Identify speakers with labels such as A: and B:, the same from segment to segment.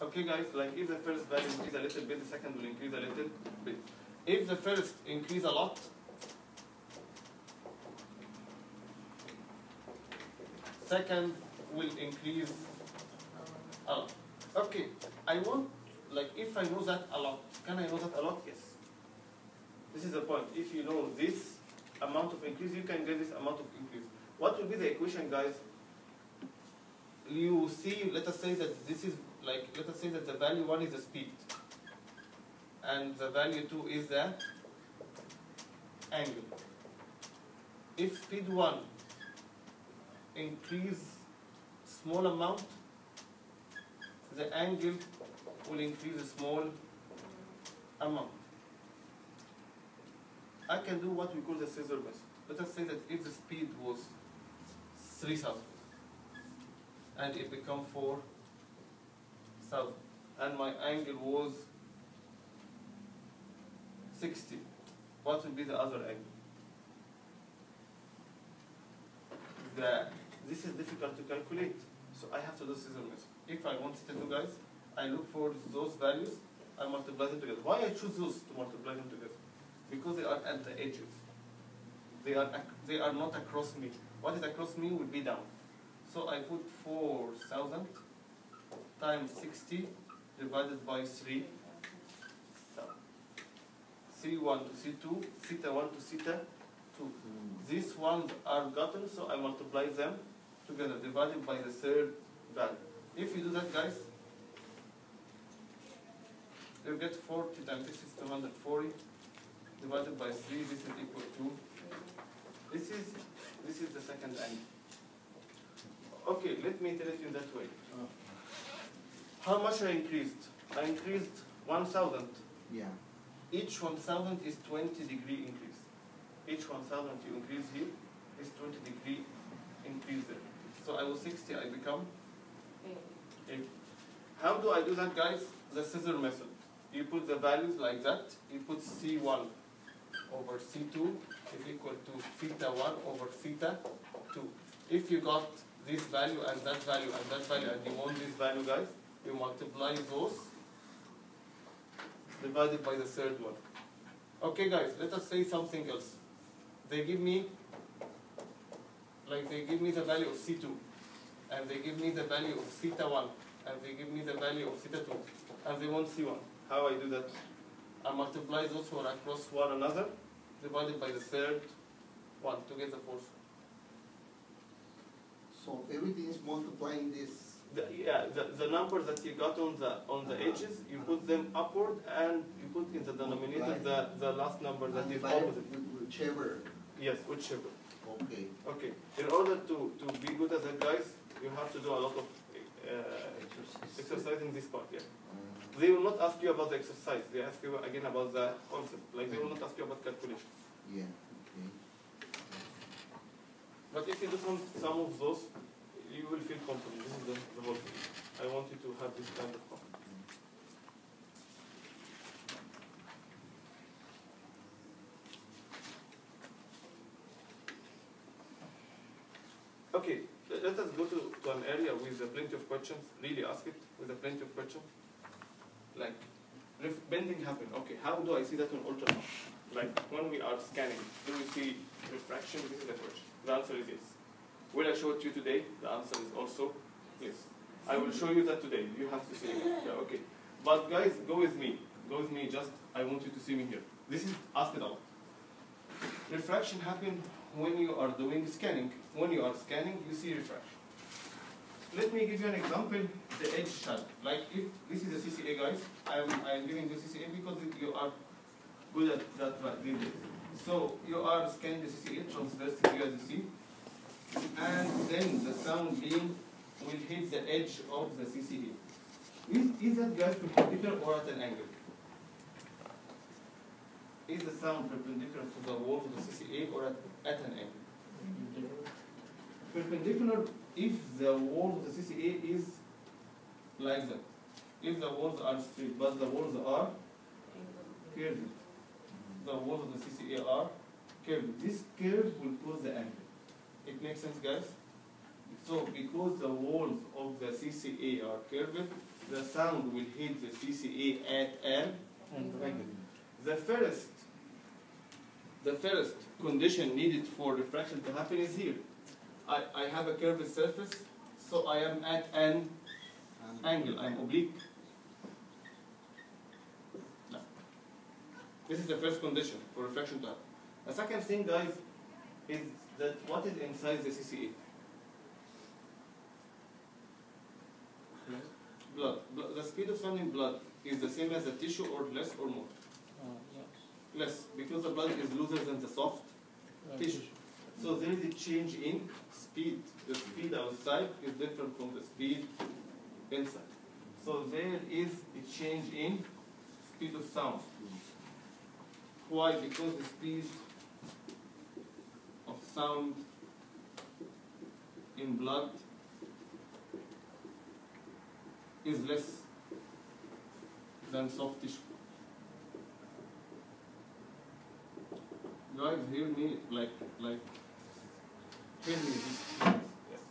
A: Okay guys, like if the first value increase a little bit, the second will increase a little bit. If the first increase a lot, second will increase a lot. Okay, I want, like if I know that a lot, can I know that a lot? Yes. This is the point. If you know this amount of increase, you can get this amount of increase. What will be the equation, guys? You see, let us say that this is like, let us say that the value 1 is the speed, and the value 2 is the angle. If speed 1 increase small amount, the angle will increase a small amount. I can do what we call the scissor method. Let us say that if the speed was 3,000 and it become 4,000 and my angle was 60, what will be the other angle? This is difficult to calculate, so I have to do scissor method. If I want to do, guys, I look for those values, I multiply them together. Why I choose those to multiply them together? Because they are at the edges. They are not across me. What is across me will be down. So I put 4,000 times 60 divided by 3. C1 to C2, theta 1 to theta 2. These ones are gotten, so I multiply them together, divided by the third value. If you do that, guys, you get 40 times 6 is 240, divided by 3, this is equal to, this is the second angle. Okay, let me tell it in that way. How much I increased? I increased 1,000.
B: Yeah.
A: Each 1,000 is 20-degree increase. Each 1,000 you increase here is 20-degree increase there. So I was 60, I become 8. How do I do that, guys? The scissor method. You put the values like that. You put C1 over C2 is equal to theta 1 over theta 2. If you got this value and that value and that value and you want this value, guys, you multiply those divided by the third one. Okay, guys, let us say something else. They give me, like they give me the value of C2, and they give me the value of theta 1, and they give me the value of theta 2, and they want C1. How I do that? I multiply those one across one another, divided by the third one to get the fourth.
B: So everything is multiplying this.
A: The numbers that you got on the edges, you put them upward, and you put in the denominator the last number that is opposite.
B: Whichever.
A: Yes, whichever.
B: Okay.
A: Okay. In order to be good at that, guys, you have to do a lot of exercise in this part. Yeah. They will not ask you about the exercise. They ask you again about the concept. Like they will not ask you about calculation.
B: Yeah. Okay.
A: But if you do some of those, you will feel confident. This is the whole thing. I want you to have this kind of confidence. Okay, let us go to an area with plenty of questions. Really ask it with plenty of questions. Like, bending happen. Okay, how do I see that on ultrasound? Like, when we are scanning, do we see refraction? This is the question. The answer is yes. Will I show it to you today? The answer is also yes. I will show you that today. You have to see it. Yeah, okay. But guys, go with me. Go with me. Just, I want you to see me here. This is asked a lot. Refraction happens when you are doing scanning. When you are scanning, you see refraction. Let me give you an example. The edge shadow. Like if this is a CCA, guys. I am giving you CCA because you are good at that. So you are scanning the CCA transverse to you as you see. And then the sound beam will hit the edge of the CCA. Is that, guys, perpendicular or at an angle? Is the sound perpendicular to the wall of the CCA or at an angle? Perpendicular if the wall of the CCA is like that. If the walls are straight, but the walls are curved. The walls of the CCA are curved. This curve will cause the angle. It makes sense, guys? So, because the walls of the CCA are curved, the sound will hit the CCA at an angle. The first condition needed for refraction to happen is here. I have a curved surface, so I am at an angle. I'm oblique. No. This is the first condition for refraction to happen. The second thing, guys, is that what is inside the CCA? Blood. The speed of sound in blood is the same as the tissue or less or more? Less, because the blood is looser than the soft tissue. So there is a change in speed. The speed outside is different from the speed inside. So there is a change in speed of sound. Why? Because the speed of sound in blood is less than soft tissue. Guys, hear me, like, hear me this. Yes.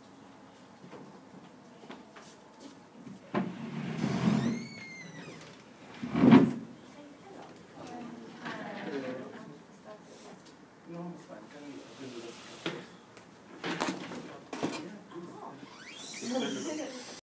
A: No, it's fine. Can you